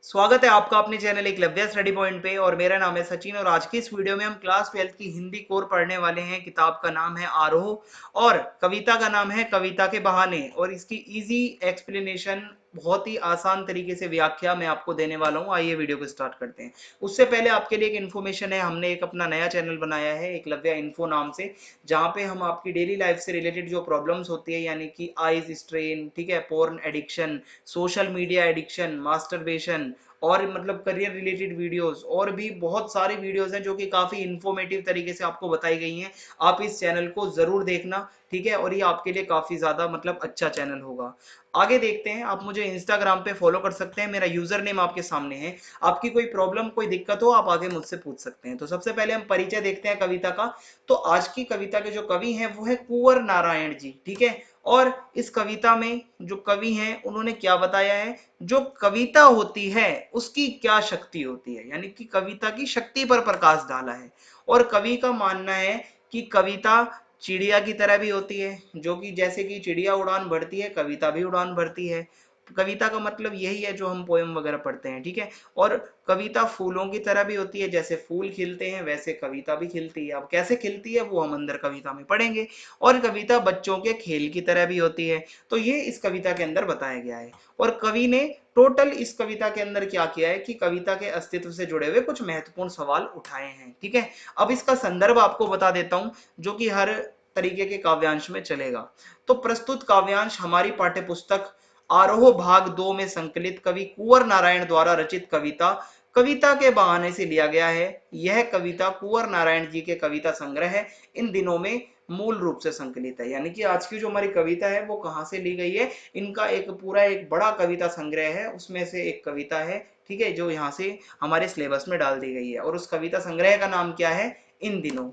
स्वागत है आपका अपने चैनल एकलव्य स्टडी पॉइंट पे और मेरा नाम है सचिन। और आज की इस वीडियो में हम क्लास 12th की हिंदी कोर पढ़ने वाले हैं। किताब का नाम है आरोह और कविता का नाम है कविता के बहाने। और इसकी इजी एक्सप्लेनेशन, बहुत ही आसान तरीके से व्याख्या मैं आपको देने वाला हूं। आइए वीडियो को स्टार्ट करते हैं। उससे पहले आपके लिए एक इन्फॉर्मेशन है, हमने एक अपना नया चैनल बनाया है एकलव्य इन्फो नाम से, जहां पे हम आपकी डेली लाइफ से रिलेटेड जो प्रॉब्लम्स होती है, यानी कि आईज स्ट्रेन, ठीक है, porn addiction, social media addiction, masturbation और मतलब करियर रिलेटेड वीडियोस और भी बहुत सारी वीडियोस हैं जो कि काफी इंफॉर्मेटिव तरीके से आपको बताई गई हैं। आप इस चैनल को जरूर देखना, ठीक है, और ये आपके लिए काफी ज्यादा मतलब अच्छा चैनल होगा। आगे देखते हैं। आप मुझे इंस्टाग्राम पे फॉलो कर सकते हैं, मेरा यूजर नेम आपके सामने है। आपकी कोई प्रॉब्लम, कोई दिक्कत हो, आप आगे मुझसे पूछ सकते हैं। तो सबसे पहले हम परिचय देखते हैं कविता का। तो आज की कविता के जो कवि हैं वो है कुंवर नारायण जी, ठीक है। और इस कविता में जो कवि हैं उन्होंने क्या बताया है, जो कविता होती है उसकी क्या शक्ति होती है, यानी कि कविता की शक्ति पर प्रकाश डाला है। और कवि का मानना है कि कविता चिड़िया की तरह भी होती है, जो कि जैसे कि चिड़िया उड़ान भरती है, कविता भी उड़ान भरती है। कविता का मतलब यही है जो हम पोएम वगैरह पढ़ते हैं, ठीक है। और कविता फूलों की तरह भी होती है, जैसे फूल खिलते हैं वैसे कविता भी खिलती है। अब कैसे खिलती है वो हम अंदर कविता में पढ़ेंगे। और कविता बच्चों के खेल की तरह भी होती है। तो ये इस कविता के अंदर बताया गया है। और कवि ने टोटल इस कविता के अंदर क्या किया है कि कविता के अस्तित्व से जुड़े हुए कुछ महत्वपूर्ण सवाल उठाए हैं, ठीक है। अब इसका संदर्भ आपको बता देता हूं, जो कि हर तरीके के काव्यांश में चलेगा। तो प्रस्तुत काव्यांश हमारी पाठ्यपुस्तक आरोह भाग 2 में संकलित कवि कुंवर नारायण द्वारा रचित कविता कविता के बहाने से लिया गया है। यह कविता कुंवर नारायण जी के कविता संग्रह है, इन दिनों में मूल रूप से संकलित है। यानी कि आज की जो हमारी कविता है वो कहां से ली गई है, इनका एक पूरा एक बड़ा कविता संग्रह है, उसमें से एक कविता है, ठीक है, जो यहाँ से हमारे सिलेबस में डाल दी गई है। और उस कविता संग्रह का नाम क्या है, इन दिनों।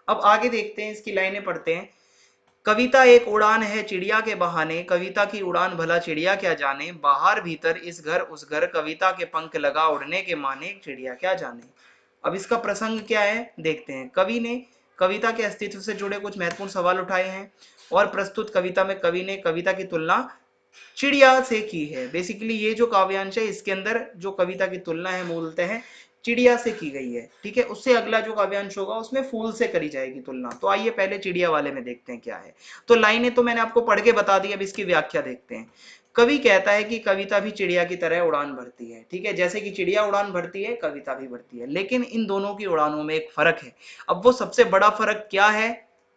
अब आगे देखते हैं, इसकी लाइनें पढ़ते हैं। कविता एक उड़ान है चिड़िया के बहाने, कविता की उड़ान भला चिड़िया क्या जाने, बाहर भीतर इस घर उस घर, कविता के पंख लगा उड़ने के माने, चिड़िया क्या जाने। अब इसका प्रसंग क्या है देखते हैं। कवि ने कविता के अस्तित्व से जुड़े कुछ महत्वपूर्ण सवाल उठाए हैं। और प्रस्तुत कविता में कवि ने कविता की तुलना चिड़िया से की है। बेसिकली ये जो काव्यांश है इसके अंदर जो कविता की तुलना है मूलतः चिड़िया से की गई है, ठीक है। उससे अगला जो काव्यांश होगा उसमें फूल से करी जाएगी तुलना। तो आइए पहले चिड़िया वाले में देखते हैं क्या है। तो लाइनें तो मैंने आपको पढ़ के बता दी, अब इसकी व्याख्या देखते हैं। कवि कहता है कि कविता भी चिड़िया की तरह उड़ान भरती है, ठीक है। जैसे कि चिड़िया उड़ान भरती है, कविता भी भरती है, लेकिन इन दोनों की उड़ानों में एक फर्क है। अब वो सबसे बड़ा फर्क क्या है,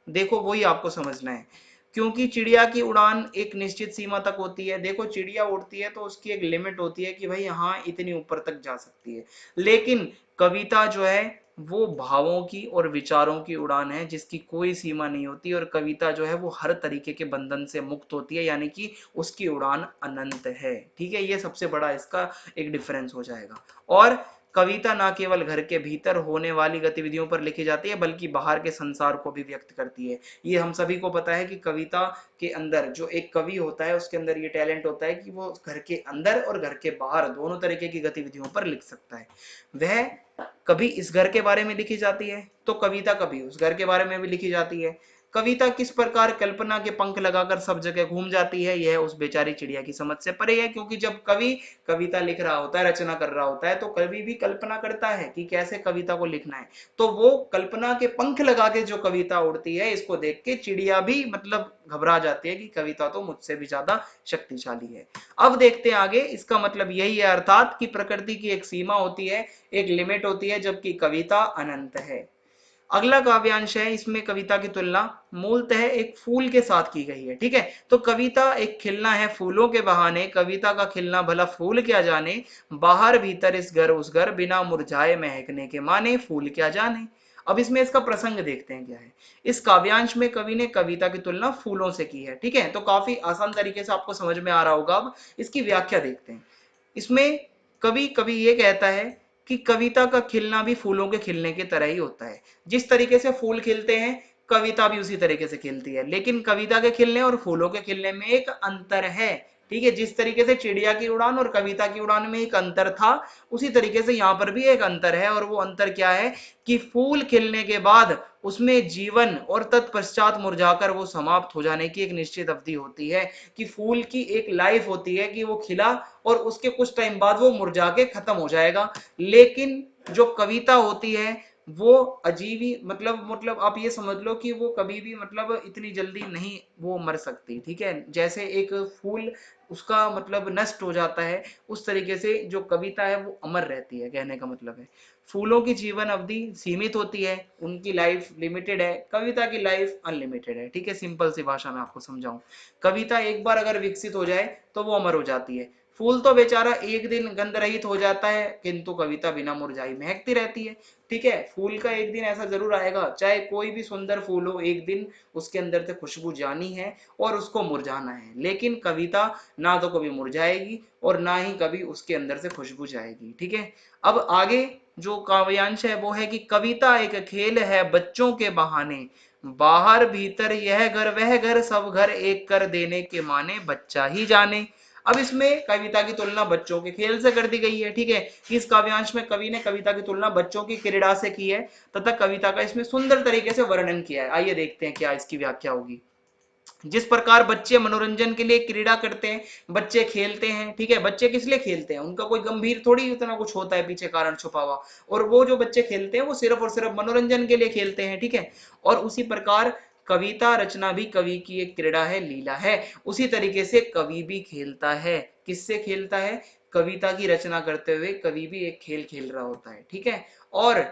देखो वही आपको समझना है। क्योंकि चिड़िया की उड़ान एक निश्चित सीमा तक होती है। देखो चिड़िया उड़ती है तो उसकी एक लिमिट होती है कि भाई हाँ इतनी ऊपर तक जा सकती है। लेकिन कविता जो है वो भावों की और विचारों की उड़ान है, जिसकी कोई सीमा नहीं होती। और कविता जो है वो हर तरीके के बंधन से मुक्त होती है, यानी कि उसकी उड़ान अनंत है, ठीक है। ये सबसे बड़ा इसका एक डिफरेंस हो जाएगा। और कविता ना केवल घर के भीतर होने वाली गतिविधियों पर लिखी जाती है, बल्कि बाहर के संसार को भी व्यक्त करती है। ये हम सभी को पता है कि कविता के अंदर जो एक कवि होता है उसके अंदर ये टैलेंट होता है कि वो घर के अंदर और घर के बाहर दोनों तरीके की गतिविधियों पर लिख सकता है। वह कभी इस घर के बारे में लिखी जाती है तो कविता कभी उस घर के बारे में भी लिखी जाती है। कविता किस प्रकार कल्पना के पंख लगाकर सब जगह घूम जाती है, यह उस बेचारी चिड़िया की समझ से परे है। क्योंकि जब कवि कविता लिख रहा होता है, रचना कर रहा होता है, तो कवि भी कल्पना करता है कि कैसे कविता को लिखना है। तो वो कल्पना के पंख लगा के जो कविता उड़ती है, इसको देख के चिड़िया भी मतलब घबरा जाती है कि कविता तो मुझसे भी ज्यादा शक्तिशाली है। अब देखते हैं आगे। इसका मतलब यही है अर्थात कि प्रकृति की एक सीमा होती है, एक लिमिट होती है, जबकि कविता अनंत है। अगला काव्यांश है, इसमें कविता की तुलना मूलतः एक फूल के साथ की गई है, ठीक है। तो कविता एक खिलना है फूलों के बहाने, कविता का खिलना भला फूल क्या जाने, बाहर भीतर इस घर उस घर, बिना मुरझाए महकने के माने, फूल क्या जाने। अब इसमें इसका प्रसंग देखते हैं क्या है। इस काव्यांश में कवि ने कविता की तुलना फूलों से की है, ठीक है। तो काफी आसान तरीके से आपको समझ में आ रहा होगा। अब इसकी व्याख्या देखते हैं। इसमें कवि कवि ये कहता है कि कविता का खिलना भी फूलों के खिलने की तरह ही होता है। जिस तरीके से फूल खिलते हैं कविता भी उसी तरीके से खिलती है, लेकिन कविता के खिलने और फूलों के खिलने में एक अंतर है, ठीक है, जिस तरीके से चिड़िया की उड़ान और कविता की उड़ान में एक अंतर था, उसी तरीके से यहाँ पर भी एक अंतर है। और वो अंतर क्या है कि फूल खिलने के बाद उसमें जीवन और तत्पश्चात मुरझाकर वो समाप्त हो जाने की एक निश्चित अवधि होती है, कि फूल की एक लाइफ होती है कि वो खिला और उसके कुछ टाइम बाद वो मुरझा के खत्म हो जाएगा। लेकिन जो कविता होती है वो अजीब ही, मतलब आप ये समझ लो कि वो कभी भी मतलब इतनी जल्दी नहीं वो मर सकती, ठीक है। जैसे एक फूल उसका मतलब नष्ट हो जाता है, उस तरीके से जो कविता है वो अमर रहती है, कहने का मतलब है। फूलों की जीवन अवधि सीमित होती है, उनकी लाइफ लिमिटेड है, कविता की लाइफ अनलिमिटेड है, ठीक है। सिंपल सी भाषा में आपको समझाऊं, कविता एक बार अगर विकसित हो जाए तो वो अमर हो जाती है। फूल तो बेचारा एक दिन गंध रहित हो जाता है, किंतु कविता बिना मुरझाई महकती रहती है, ठीक है। फूल का एक दिन ऐसा जरूर आएगा, चाहे कोई भी सुंदर फूल हो, एक दिन उसके अंदर से खुशबू जानी है और उसको मुरझाना है। लेकिन कविता ना तो कभी मुरझाएगी और ना ही कभी उसके अंदर से खुशबू जाएगी, ठीक है। अब आगे जो काव्यांश है वो है कि कविता एक खेल है बच्चों के बहाने, बाहर भीतर यह घर वह घर सब घर एक कर देने के माने बच्चा ही जाने। अब इसमें कविता की तुलना बच्चों के खेल से कर दी गई है, ठीक है। इस काव्यांश में कवि ने कविता की तुलना बच्चों की क्रीड़ा से की है तथा कविता का इसमें सुंदर तरीके से वर्णन किया है। आइए देखते हैं क्या इसकी व्याख्या होगी। जिस प्रकार बच्चे मनोरंजन के लिए क्रीड़ा करते हैं, बच्चे खेलते हैं, ठीक है। बच्चे किस लिए खेलते हैं, उनका कोई गंभीर थोड़ी इतना कुछ होता है पीछे कारण छुपा हुआ, और वो जो बच्चे खेलते हैं वो सिर्फ और सिर्फ मनोरंजन के लिए खेलते हैं, ठीक है। और उसी प्रकार कविता रचना भी कवि की एक क्रीड़ा है, लीला है। उसी तरीके से कवि भी खेलता है, किससे खेलता है, कविता की रचना करते हुए कवि भी एक खेल खेल रहा होता है, ठीक है। और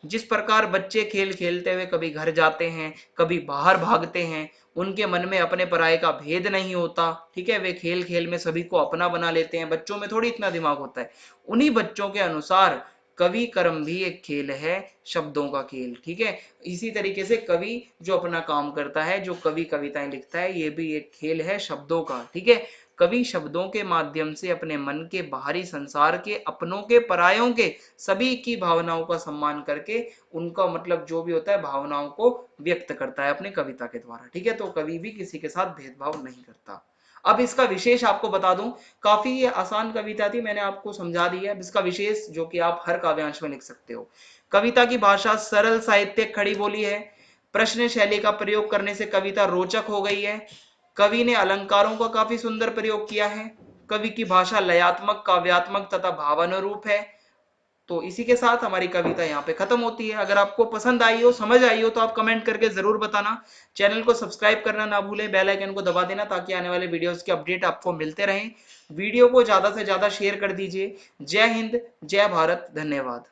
जिस प्रकार बच्चे खेल खेलते हुए कभी घर जाते हैं, कभी बाहर भागते हैं, उनके मन में अपने पराये का भेद नहीं होता, ठीक है। वे खेल खेल में सभी को अपना बना लेते हैं, बच्चों में थोड़ी इतना दिमाग होता है। उन्हीं बच्चों के अनुसार कवि कर्म भी एक खेल है, शब्दों का खेल, ठीक है। इसी तरीके से कवि जो अपना काम करता है, जो कवि कविताएं लिखता है, ये भी एक खेल है शब्दों का, ठीक है। कवि शब्दों के माध्यम से अपने मन के बाहरी संसार के, अपनों के परायों के, सभी की भावनाओं का सम्मान करके उनका मतलब जो भी होता है भावनाओं को व्यक्त करता है अपने कविता के द्वारा, ठीक है। तो कवि भी किसी के साथ भेदभाव नहीं करता। अब इसका विशेष आपको बता दूं, काफी ये आसान कविता थी, मैंने आपको समझा दी है। इसका विशेष जो कि आप हर काव्यांश में लिख सकते हो। कविता की भाषा सरल साहित्यिक खड़ी बोली है, प्रश्न शैली का प्रयोग करने से कविता रोचक हो गई है। कवि ने अलंकारों का काफी सुंदर प्रयोग किया है। कवि की भाषा लयात्मक, काव्यात्मक तथा भावानुरूप है। तो इसी के साथ हमारी कविता यहाँ पे खत्म होती है। अगर आपको पसंद आई हो, समझ आई हो, तो आप कमेंट करके जरूर बताना। चैनल को सब्सक्राइब करना ना भूलें, बेल आइकन को दबा देना ताकि आने वाले वीडियोस के अपडेट आपको मिलते रहें। वीडियो को ज्यादा से ज्यादा शेयर कर दीजिए। जय हिंद, जय भारत, धन्यवाद।